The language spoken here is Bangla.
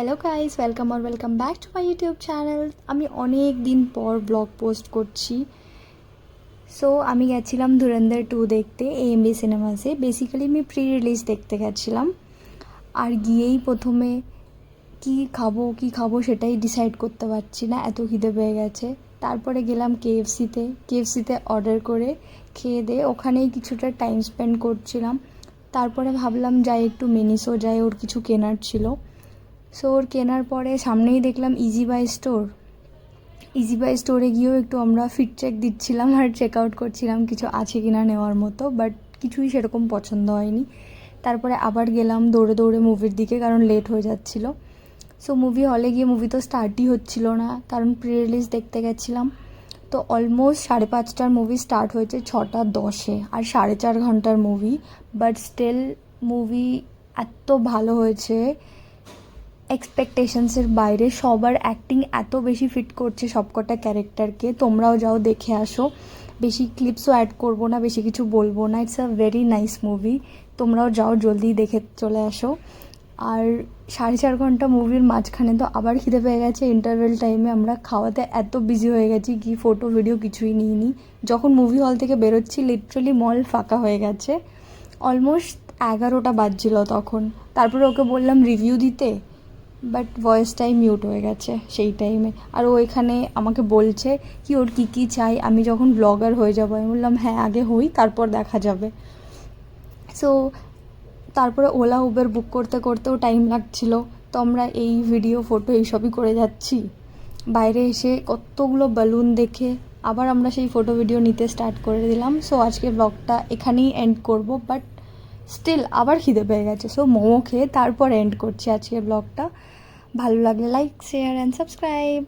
Hello guys, welcome back to my YouTube channel. আমি অনেক দিন পর ব্লগ পোস্ট করছি। সো আমি গেছিলাম ধুরন্ধর 2 দেখতে এএমবি সিনেমাসে। বেসিক্যালি আমি প্রি রিলিজ দেখতে গেছিলাম, আর গিয়েই প্রথমে কি খাবো সেটাই ডিসাইড করতে পারছি না, এত খিদে পেয়ে গেছে। তারপরে গেলাম কেএফসিতে অর্ডার করে খেয়ে দিয়ে ওখানেই কিছুটা টাইম স্পেন্ড করছিলাম। তারপরে ভাবলাম যাই একটু মিনিসো যাই, ওর কিছু কেনার ছিল। সো ওর কেনার পরে সামনেই দেখলাম ইজি বাই স্টোরে গিয়েও একটু আমরা ফিট চেক দিচ্ছিলাম আর চেক আউট করছিলাম কিছু আছে কিনা নেওয়ার মতো, বাট কিছুই সেরকম পছন্দ হয়নি। তারপরে আবার গেলাম দৌড়ে মুভির দিকে, কারণ লেট হয়ে যাচ্ছিল। সো মুভি হলে গিয়ে মুভি তো স্টার্টই হচ্ছিল না, কারণ প্রি রিলিজ দেখতে গেছিলাম। তো অলমোস্ট 5:30টার মুভি স্টার্ট হয়েছে 6:10-এ, আর 4.5 ঘন্টার মুভি। বাট স্টিল মুভি এত ভালো হয়েছে, এক্সপেকটেশনসের বাইরে। সবার অ্যাক্টিং এত বেশি ফিট করছে সবকটা ক্যারেক্টারকে। তোমরাও যাও দেখে আসো, বেশি ক্লিপসও অ্যাড করবো না, বেশি কিছু বলবো না। It's a very nice movie, তোমরাও যাও জলদি দেখে চলে আসো। আর 4.5 ঘন্টা মুভির মাঝখানে তো আবার খিদে পেয়ে গেছে। ইন্টারভেল টাইমে আমরা খাওয়াতে এত বিজি হয়ে গেছি কি ফটো ভিডিও কিছুই নিইনি। যখন মুভি হল থেকে বেরোচ্ছি লিটারালি মল ফাঁকা হয়ে গেছে। অলমোস্ট 11টা বাজছিল তখন। তারপরে ওকে বললাম রিভিউ দিতে, বাট ভয়েসটাই মিউট হয়ে গেছে সেই টাইমে। আর ও এখানে আমাকে বলছে কি ওর কী চাই, আমি যখন ব্লগার হয়ে যাবো। আমি বললাম হ্যাঁ, আগে হই, তারপর দেখা যাবে। সো তারপরে ওলা উবের বুক করতে করতেও টাইম লাগছিল। তো আমরা এই ভিডিও ফটো এইসবই করে যাচ্ছি। বাইরে এসে কতগুলো বেলুন দেখে আবার আমরা সেই ফটো ভিডিও নিতে স্টার্ট করে দিলাম। সো আজকে ব্লগটা এখানেই এন্ড করব, বাট স্টিল আবার খিদে পেয়ে গেছে। সো মোমো খেয়ে তারপর এন্ড করছি আজকের ব্লগটা। ভালো লাগলে লাইক, শেয়ার অ্যান্ড সাবস্ক্রাইব।